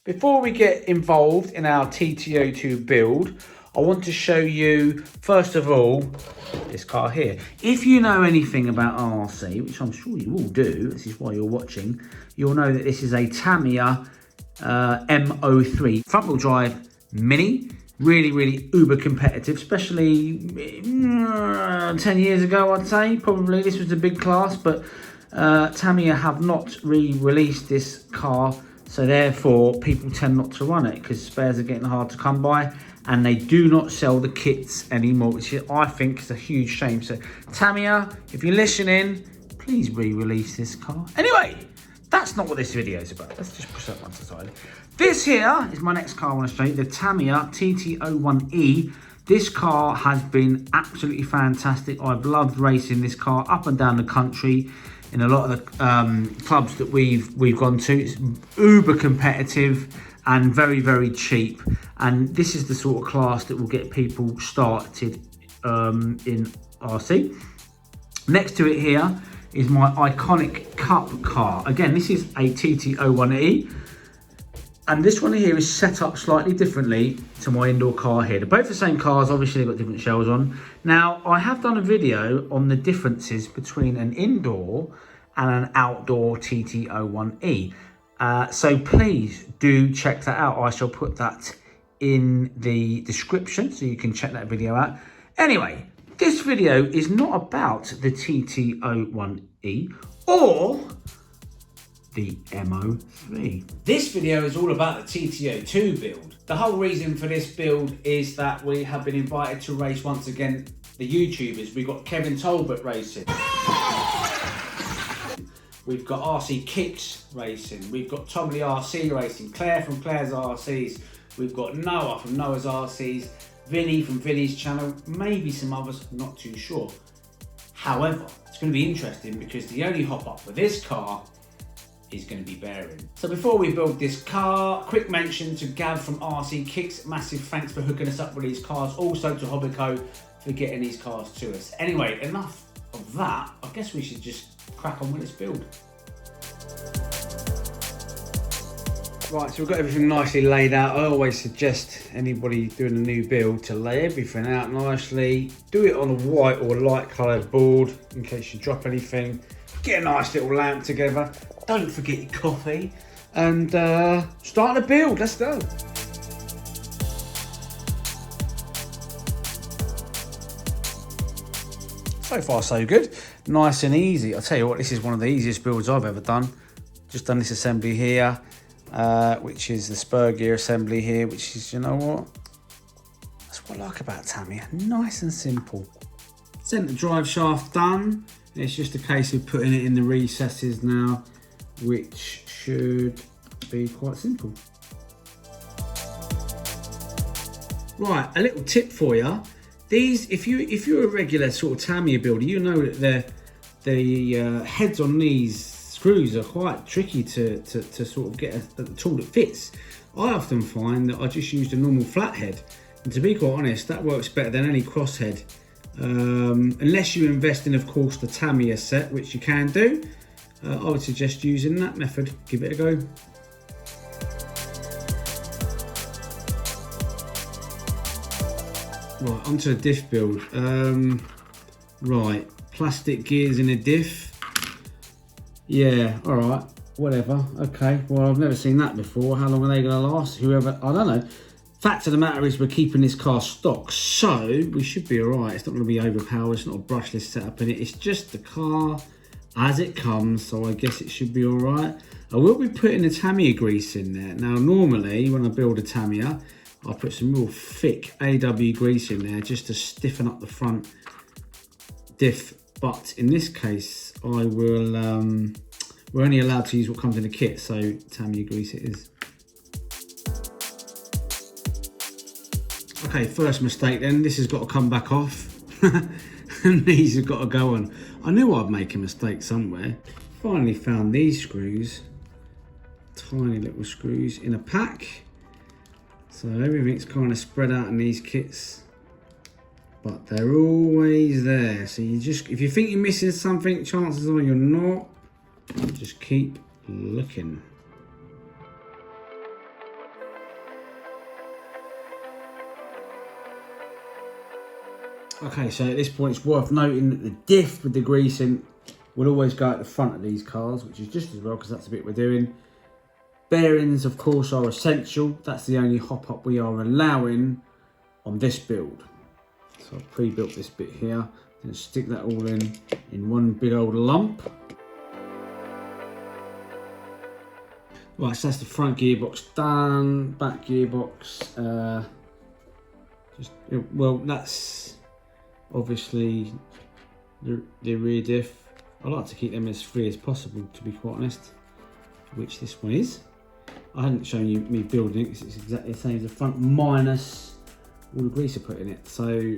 Before we get involved in our Tt02 build, I want to show you, first of all, this car here. If you know anything about RC, which I'm sure you all do, this is why you're watching, you'll know that this is a Tamiya Tt02 front-wheel drive Mini. Really uber competitive, especially 10 years ago, I'd say. Probably this was a big class, but Tamiya have not re-released this car, so therefore people tend not to run it because spares are getting hard to come by, and they do not sell the kits anymore, which I think is a huge shame. So Tamiya, if you're listening, please re-release this car. Anyway, that's not what this video is about. Let's just push that one to the side. This here is my next car I want to show you, the Tamiya Tt01. This car has been absolutely fantastic. I've loved racing this car up and down the country in a lot of the clubs that we've gone to. It's uber competitive and very cheap. And this is the sort of class that will get people started in RC. Next to it here is my iconic Cup car. Again, this is a Tt01. And this one here is set up slightly differently to my indoor car here. They're both the same cars, obviously they've got different shells on. Now, I have done a video on the differences between an indoor and an outdoor Tt01. So please do check that out. I shall put that in the description so you can check that video out. Anyway, this video is not about the Tt01 or the MO3. This video is all about the Tt02 build. The whole reason for this build is that we have been invited to race once again the YouTubers. We've got Kevin Talbot racing. We've got RC Kicks racing. We've got Tom Lee RC racing. Claire from Claire's RCs. We've got Noah from Noah's RCs. Vinny from Vinny's channel. Maybe some others, not too sure. However, it's going to be interesting because the only hop up for this car is going to be bearing. So before we build this car, quick mention to Gav from RC Kicks. Massive thanks for hooking us up with these cars. Also to Hobbico for getting these cars to us. Anyway, enough of that. I guess we should just crack on with this build. Right, so we've got everything nicely laid out. I always suggest anybody doing a new build to lay everything out nicely. Do it on a white or light coloured board in case you drop anything. Get a nice little lamp together. Don't forget your coffee. And start the build. Let's go. So far so good. Nice and easy. I'll tell you what, this is one of the easiest builds I've ever done. Just done this assembly here, which is the spur gear assembly here, which is, you know what? That's what I like about Tamiya. Nice and simple. Centre drive shaft done. It's just a case of putting it in the recesses now, which should be quite simple. Right, a little tip for you. These, if you're a regular sort of Tamiya builder, you know that the heads on these screws are quite tricky to sort of get a tool that fits. I often find that I just used a normal flathead, and to be quite honest, that works better than any crosshead. Unless you invest in, of course, the Tamiya set, which you can do, I would suggest using that method. Give it a go. Right, onto the diff build. Right, plastic gears in a diff. Yeah, all right, whatever. Okay, well, I've never seen that before. How long are they going to last? Whoever, I don't know. Fact of the matter is we're keeping this car stock, so we should be all right. It's not going to be overpowered. It's not a brushless setup in it. It's just the car as it comes, so I guess it should be all right. I will be putting the Tamiya grease in there. Now, normally when I build a Tamiya, I'll put some real thick AW grease in there just to stiffen up the front diff. But in this case, I will. We're only allowed to use what comes in the kit, so Tamiya grease it is. Okay, first mistake then. This has got to come back off. And these have got to go on. I knew I'd make a mistake somewhere. Finally found these screws. Tiny little screws in a pack. So everything's kind of spread out in these kits. But they're always there. So you just, if you think you're missing something, chances are you're not. Just keep looking. Okay, so at this point it's worth noting that the diff with the greasing will always go at the front of these cars, which is just as well because that's the bit we're doing. Bearings, of course, are essential. That's the only hop up we are allowing on this build. So I've pre-built this bit here. I'm going to stick that all in one big old lump. Right, so that's the front gearbox done. Back gearbox, well, that's obviously the rear diff. I like to keep them as free as possible, to be quite honest, which this one is. I hadn't shown you me building it because it's exactly the same as the front minus all the grease I put in it. So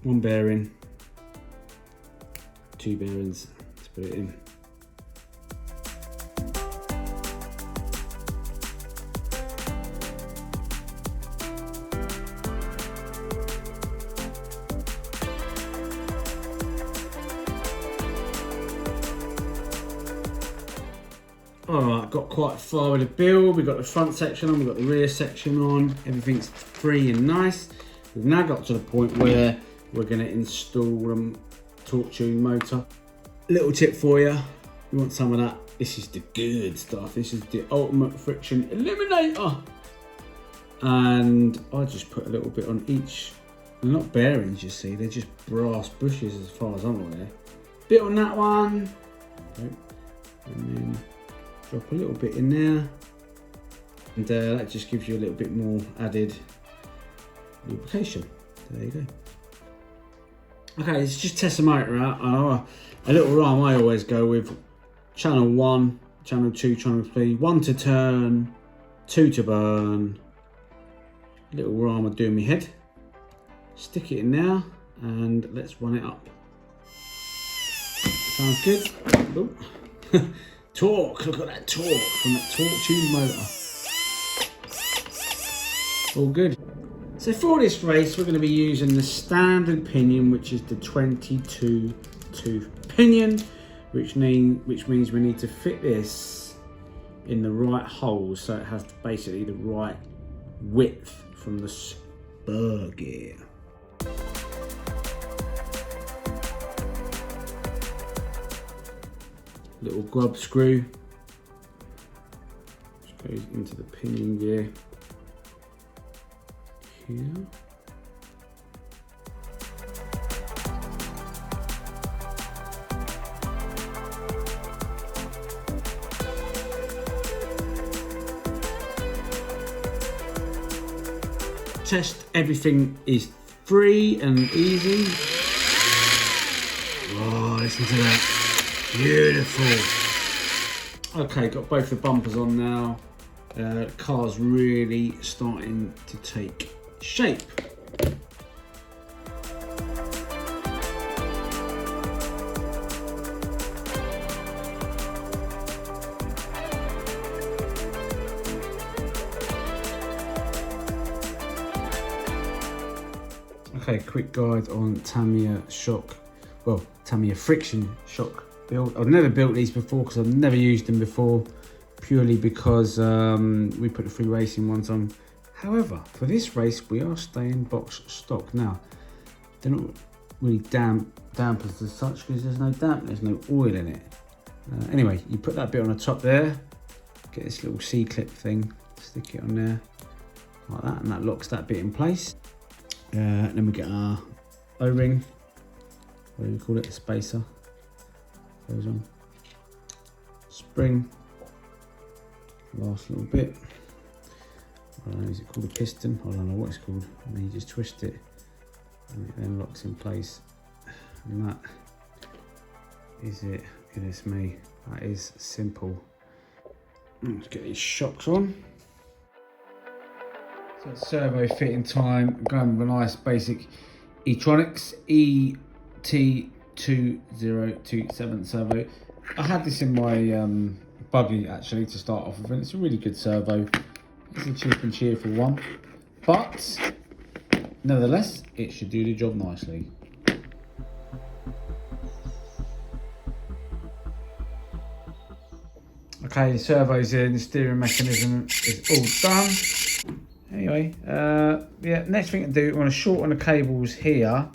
one bearing, two bearings to put it in. Alright, got quite far with the build. We've got the front section on, we've got the rear section on, everything's free and nice. We've now got to the point where we're going to install a torque tune motor. Little tip for you, you want some of that, this is the good stuff. This is the ultimate friction eliminator. And I just put a little bit on each. They're not bearings, you see, they're just brass bushes as far as I'm aware. Bit on that one. Okay. And then drop a little bit in there, and that just gives you a little bit more added lubrication. There you go. Okay, let's just test the motor out. A little rhyme I always go with: channel 1, channel 2, channel 3, 1 to turn, 2 to burn. Little rhyme I do in my head. Stick it in there, and let's run it up. Sounds good. Ooh. Torque, look at that torque from that torque tune motor. All good. So for this race, we're going to be using the standard pinion, which is the 22 tooth pinion, which means we need to fit this in the right holes, so it has basically the right width from the spur gear. Little grub screw, which goes into the pinion gear here. Test everything is free and easy. Oh, listen to that. Beautiful. Okay, got both the bumpers on now. Car's really starting to take shape. Okay, quick guide on Tamiya shock, well, Tamiya friction shock build. I've never built these before because I've never used them before, purely because we put the free racing ones on. However, for this race we are staying box stock. Now, they're not really dampers as such because there's no damp, there's no oil in it. Anyway, you put that bit on the top there, get this little C-clip thing, stick it on there like that, and that locks that bit in place. And then we get our O-ring, what do you call it, the spacer, goes on. Spring, last little bit. I don't know, is it called a piston? I don't know what it's called. And then you just twist it and it then locks in place. And that is it. Goodness me, that is simple. Let's get these shocks on. So it's servo fitting time. I'm going with a nice basic E-tronics Tt02 servo. I had this in my buggy actually to start off with, and it's a really good servo. It's a cheap and cheerful one, but nevertheless, it should do the job nicely. Okay, the servo's in, the steering mechanism is all done. Anyway, yeah, next thing to do, we want to shorten the cables here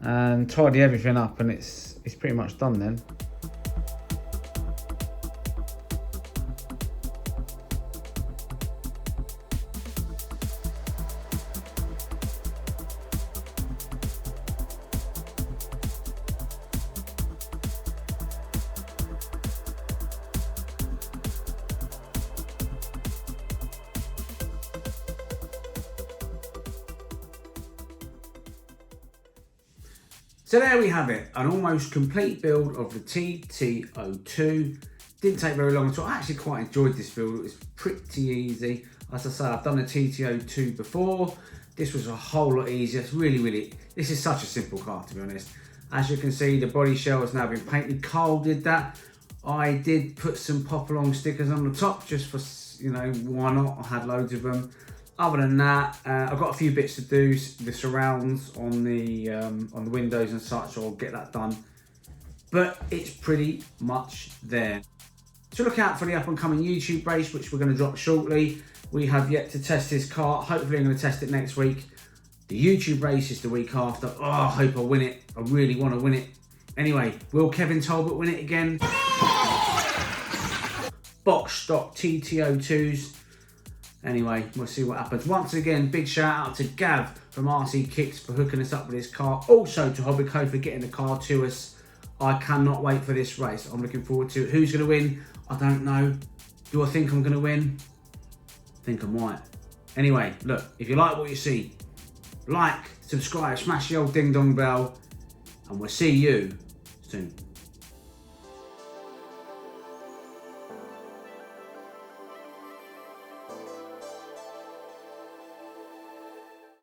and tidy everything up, and it's pretty much done then. So there we have it, an almost complete build of the Tt02. Didn't take very long at all. I actually quite enjoyed this build. It was pretty easy. As I say, I've done a Tt02 before. This was a whole lot easier. It's really, this is such a simple car, to be honest. As you can see, the body shell has now been painted. Carl did that. I did put some pop-along stickers on the top just for, you know, why not? I had loads of them. Other than that, I've got a few bits to do, the surrounds on the windows and such, so I'll get that done. But it's pretty much there. So look out for the up and coming YouTube race, which we're going to drop shortly. We have yet to test this car. Hopefully I'm going to test it next week. The YouTube race is the week after. Oh, I hope I win it. I really want to win it. Anyway, will Kevin Talbot win it again? Box stock Tt02s. Anyway, we'll see what happens. Once again, big shout out to Gav from RC Kicks for hooking us up with his car. Also to Hobbyco for getting the car to us. I cannot wait for this race. I'm looking forward to it. Who's going to win? I don't know. Do I think I'm going to win? I think I might. Anyway, look, if you like what you see, like, subscribe, smash the old ding dong bell, and we'll see you soon.